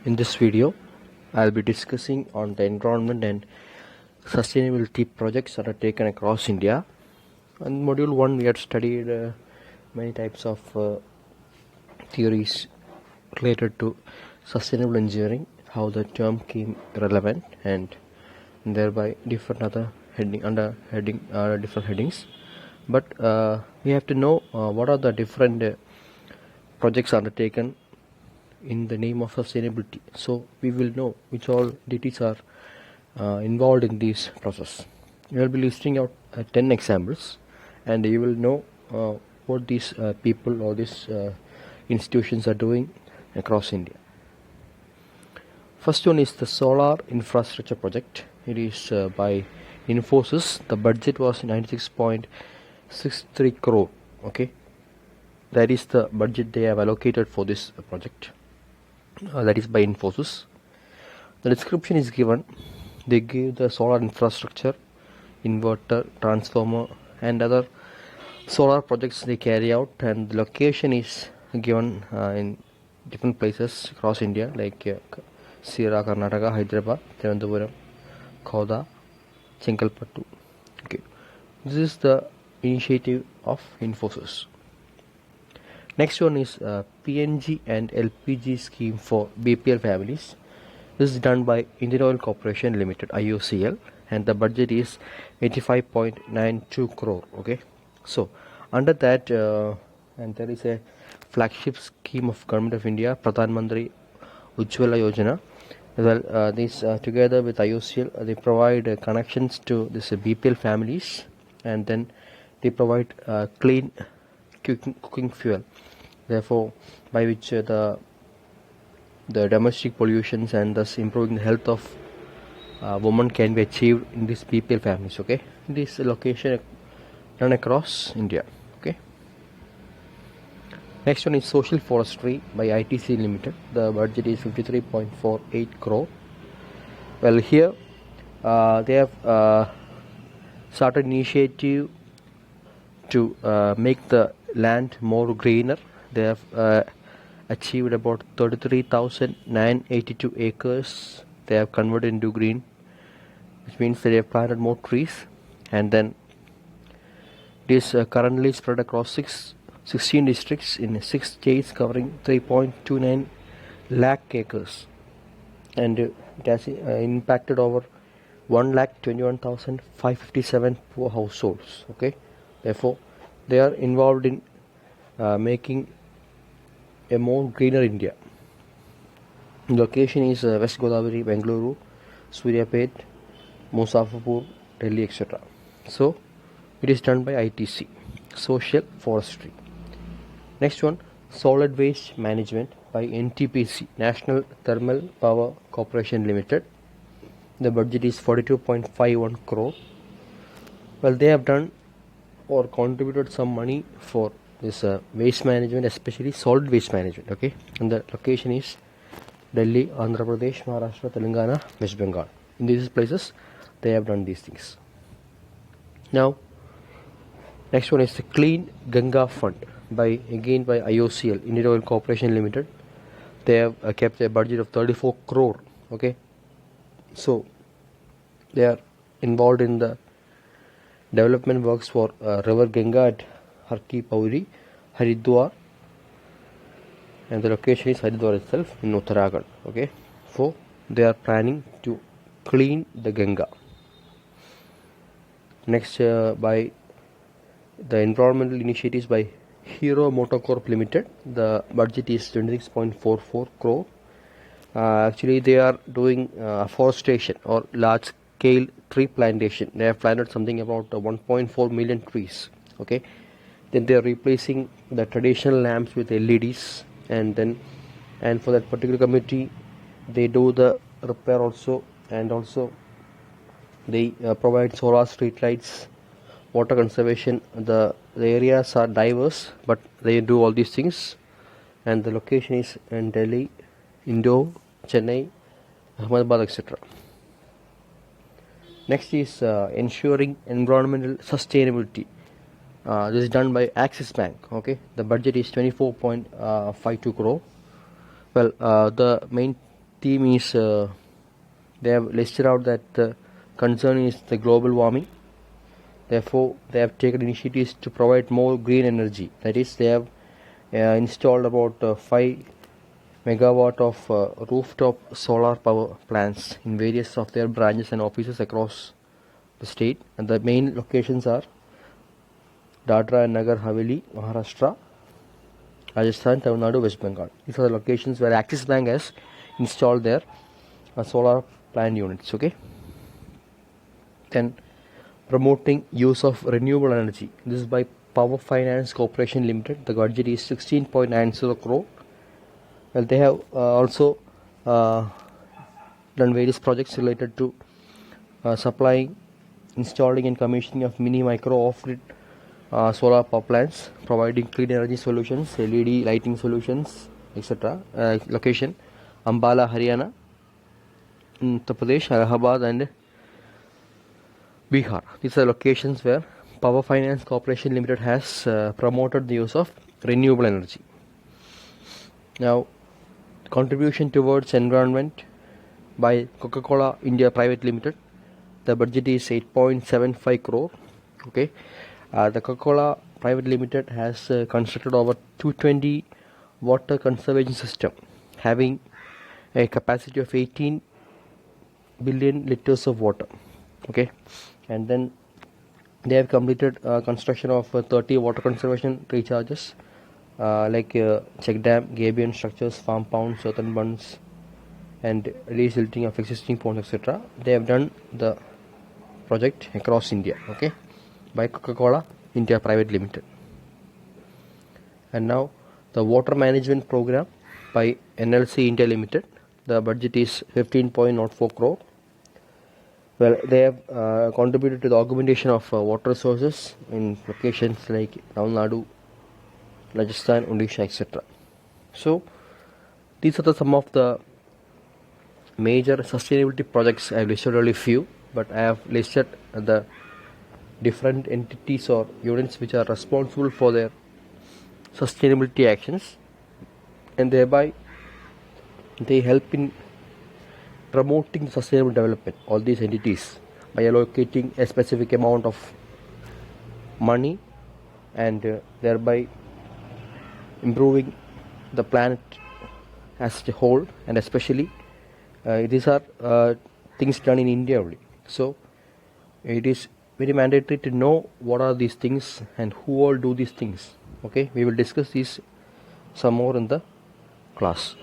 In this video, I'll be discussing on the environment and sustainability projects that are taken across India. In Module 1, we had studied many types of theories related to sustainable engineering, how the term came relevant, and thereby different other different headings. But we have to know what are the different projects undertaken in the name of sustainability, so we will know which all deities are involved in this process. We will be listing out 10 examples, and you will know what these people or these institutions are doing across India. First one is the solar infrastructure project. It is by Infosys. The budget was 96.63 crore. Okay, that is the budget they have allocated for this project. That is by Infosys. The description is given. They give the solar infrastructure, inverter, transformer, and other solar projects they carry out, and the location is given in different places across India, like Sira, Karnataka, Hyderabad, Thiruvananthapuram, Khodda, Chengalpattu. Okay, this is the initiative of Infosys. Next one is PNG and LPG scheme for BPL families. This is done by Indian Oil Corporation Limited, IOCL, and the budget is 85.92 crore. Okay, so under that, and there is a flagship scheme of Government of India, Pradhan Mantri Ujjwala Yojana. Well, these together with IOCL, they provide connections to this BPL families, and then they provide clean cooking fuel, therefore by which the domestic pollutions and thus improving the health of women can be achieved in these BPL families. Okay, this location run across India. Okay, next one is social forestry by ITC Limited. The budget is 53.48 crore. Well, here they have started initiative to make the land more greener. They have achieved about 33,982 acres. They have converted into green, which means they have planted more trees, and then it is currently spread across 16 districts in 6 states, covering 3.29 lakh acres, and it has impacted over 1,21,557 poor households. Okay, therefore they are involved in making a more greener India. The location is West Godavari, Bengaluru, Suryapet, Musafirpur, Delhi, etc. So it is done by ITC, social forestry. Next one, solid waste management by NTPC, National Thermal Power Corporation Limited. The budget is 42.51 crore. Well, they have done or contributed some money for this waste management, especially solid waste management. Okay, and the location is Delhi, Andhra Pradesh, Maharashtra, Telangana, West Bengal. In these places they have done these things. Now next one is the Clean Ganga Fund by IOCL, Indian Oil Corporation Limited. They have kept a budget of 34 crore. Okay, so they are involved in the development works for River Ganga at Har Ki Pauri, Haridwar, and the location is Haridwar itself in Uttarakhand. Okay, so they are planning to clean the Ganga. Next, by the environmental initiatives by Hero Motocorp Limited, the budget is 26.44 crore. Actually, they are doing afforestation or large scale tree plantation. They have planted something about 1.4 million trees. Okay, then they are replacing the traditional lamps with LEDs, and for that particular committee they do the repair also, and also they provide solar street lights, water conservation. The areas are diverse, but they do all these things, and the location is in Delhi, Indore, Chennai, Ahmedabad, etc. Next is ensuring environmental sustainability. This is done by Axis Bank. Okay, the budget is 24.52 crore. Well, the main theme is they have listed out that the concern is the global warming. Therefore, they have taken initiatives to provide more green energy. That is, they have installed about 5 megawatt of rooftop solar power plants in various of their branches and offices across the state. And the main locations are Dadra and Nagar Haveli, Maharashtra, Rajasthan, Tamil Nadu, West Bengal. These are the locations where Axis Bank has installed their solar plant units. Okay. Then promoting use of renewable energy. This is by Power Finance Corporation Limited. The budget is 16.90 crore. Well, they have also done various projects related to supplying, installing and commissioning of mini, micro, off-grid solar power plants, providing clean energy solutions, LED lighting solutions, etc. Location Ambala, Haryana, Uttar Pradesh, Allahabad and Bihar. These are locations where Power Finance Corporation Limited has promoted the use of renewable energy. Now, contribution towards environment by Coca-Cola India Private Limited. The budget is 8.75 crore. Okay, the Coca-Cola Private Limited has constructed over 220 water conservation system having a capacity of 18 billion liters of water. Okay, and then they have completed construction of 30 water conservation recharges like check dam, gabion structures, farm ponds, earthen bunds, and resilting of existing ponds, etc. They have done the project across India. Okay, by Coca-Cola India Private Limited. And now the water management program by NLC India Limited. The budget is 15.04 crore. Well, they have contributed to the augmentation of water resources in locations like Tamil Nadu, Rajasthan, Odisha, etc. So, these are some of the major sustainability projects. I have listed only few, but I have listed the different entities or units which are responsible for their sustainability actions, and thereby they help in promoting sustainable development, all these entities, by allocating a specific amount of money and thereby improving the planet as a whole, and especially these are things done in India only. So it is very mandatory to know what are these things and who all do these things. Okay, we will discuss these some more in the class.